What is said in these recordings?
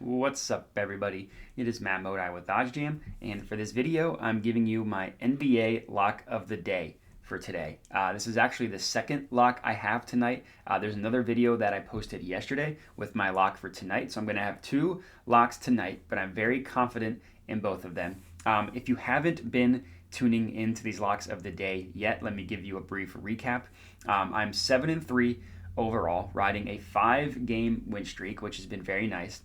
What's up, everybody? It is Matt Modi with OddsJam, and for this video, I'm giving you my NBA lock of the day for today. This is actually the second lock I have tonight. There's another video that I posted yesterday with my lock for tonight, so I'm going to have two locks tonight, but I'm very confident in both of them. If you haven't been tuning into these locks of the day yet, let me give you a brief recap. I'm 7-3 overall, riding a 5-game win streak, which has been very nice.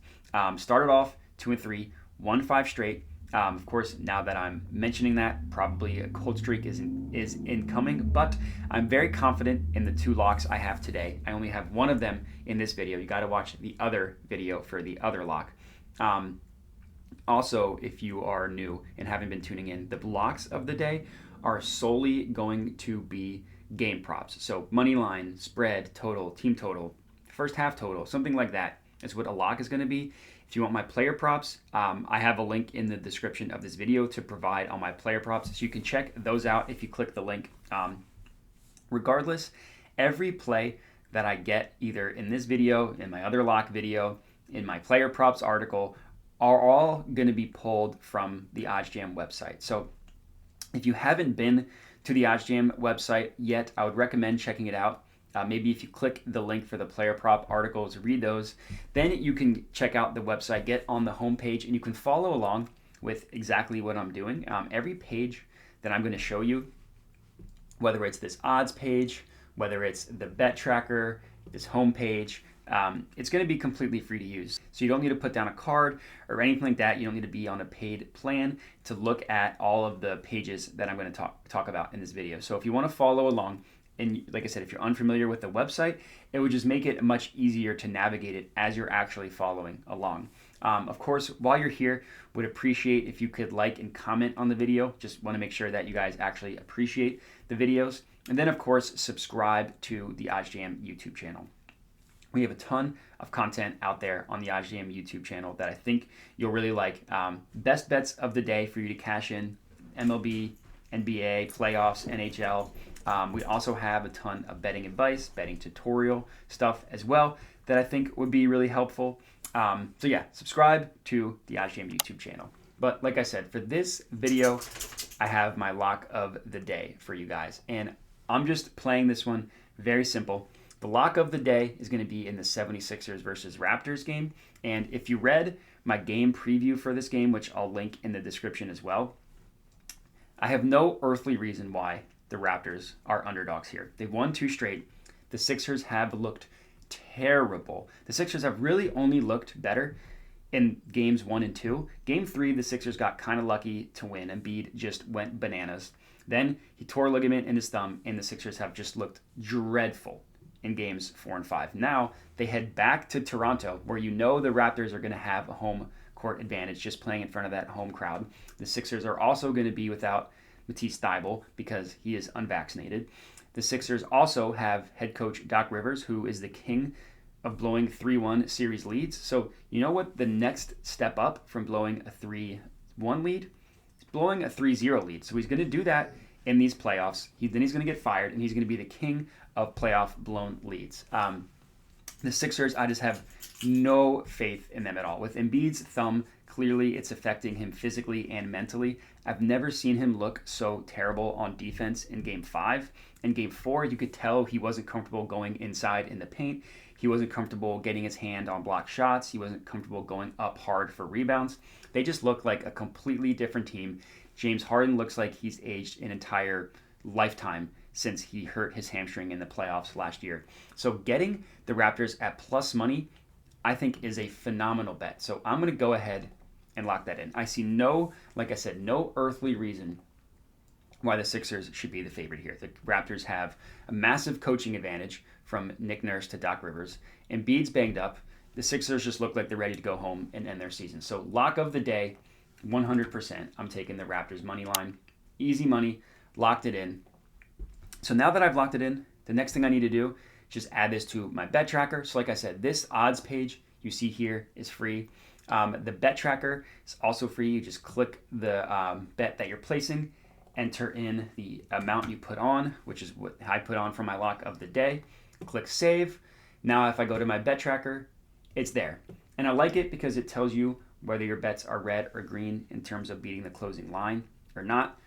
Started off 2-3, won 5 straight. Of course, now that I'm mentioning that, probably a cold streak is incoming, but I'm very confident in the two locks I have today. I only have one of them in this video. You got to watch the other video for the other lock. Also, if you are new and haven't been tuning in, the locks of the day are solely going to be game props. So money line, spread, total, team total, first half total, something like that is what a lock is going to be. If you want my player props, I have a link in the description of this video to provide all my player props, so you can check those out if you click the link. Regardless, every play that I get either in this video, in my other lock video, in my player props article, are all going to be pulled from the OddsJam website. So if you haven't been to the OddsJam website yet, I would recommend checking it out. Maybe if you click the link for the player prop articles, read those, then you can check out the website, get on the homepage, and you can follow along with exactly what I'm doing. Every page that I'm going to show you, whether it's this odds page, whether it's the bet tracker, this homepage, it's going to be completely free to use. So you don't need to put down a card or anything like that. You don't need to be on a paid plan to look at all of the pages that I'm going to talk about in this video. So if you want to follow along, and like I said, if you're unfamiliar with the website, it would just make it much easier to navigate it as you're actually following along. Of course, while you're here, would appreciate if you could like and comment on the video. Just want to make sure that you guys actually appreciate the videos. And then, of course, subscribe to the OddsJam YouTube channel. We have a ton of content out there on the OddsJam YouTube channel that I think you'll really like. Best bets of the day for you to cash in: MLB, NBA, playoffs, NHL. We also have a ton of betting advice, betting tutorial stuff as well that I think would be really helpful. So yeah, subscribe to the OddsJam YouTube channel. But like I said, for this video, I have my lock of the day for you guys. And I'm just playing this one very simple. The lock of the day is going to be in the 76ers versus Raptors game. And if you read my game preview for this game, which I'll link in the description as well, I have no earthly reason why the Raptors are underdogs here. They've won 2 straight. The Sixers have looked terrible. The Sixers have really only looked better in games 1 and 2. Game 3, the Sixers got kind of lucky to win. Embiid just went bananas. Then he tore a ligament in his thumb, and the Sixers have just looked dreadful in games 4 and 5. Now they head back to Toronto, where you know the Raptors are going to have a home court advantage just playing in front of that home crowd. The Sixers are also going to be without Matisse Thybulle because he is unvaccinated. The Sixers also have head coach Doc Rivers, who is the king of blowing 3-1 series leads. So you know what the next step up from blowing a 3-1 lead? It's blowing a 3-0 lead. So he's going to do that in these playoffs. Then he's going to get fired, and he's going to be the king of playoff blown leads. The Sixers, I just have no faith in them at all. With Embiid's thumb, clearly it's affecting him physically and mentally. I've never seen him look so terrible on defense in Game 5. In Game 4, you could tell he wasn't comfortable going inside in the paint. He wasn't comfortable getting his hand on blocked shots. He wasn't comfortable going up hard for rebounds. They just look like a completely different team. James Harden looks like he's aged an entire lifetime since he hurt his hamstring in the playoffs last year. So getting the Raptors at plus money, I think, is a phenomenal bet. So I'm going to go ahead and lock that in. I see like I said, no earthly reason why the Sixers should be the favorite here. The Raptors have a massive coaching advantage from Nick Nurse to Doc Rivers. Embiid's banged up. The Sixers just look like they're ready to go home and end their season. So lock of the day, 100%. I'm taking the Raptors money line. Easy money. Locked it in. So now that I've locked it in, the next thing I need to do is just add this to my bet tracker. So like I said, this odds page you see here is free. The bet tracker is also free. You just click the bet that you're placing, enter in the amount you put on, which is what I put on for my lock of the day. Click save. Now if I go to my bet tracker, it's there. And I like it because it tells you whether your bets are red or green in terms of beating the closing line or not.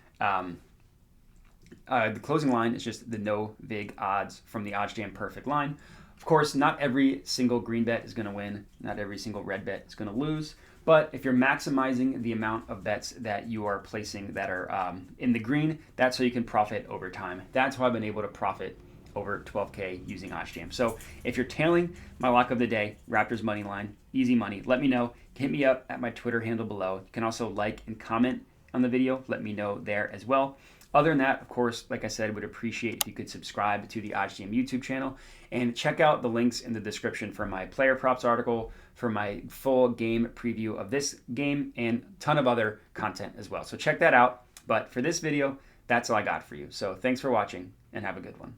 The closing line is just the no vig odds from the OddsJam perfect line. Of course, not every single green bet is going to win. Not every single red bet is going to lose. But if you're maximizing the amount of bets that you are placing that are in the green, that's how you can profit over time. That's how I've been able to profit over 12K using OddsJam. So if you're tailing my lock of the day, Raptors money line, easy money, let me know. Hit me up at my Twitter handle below. You can also like and comment on the video. Let me know there as well. Other than that, of course, like I said, would appreciate if you could subscribe to the OddsJam YouTube channel and check out the links in the description for my player props article, for my full game preview of this game, and a ton of other content as well. So check that out. But for this video, that's all I got for you. So thanks for watching and have a good one.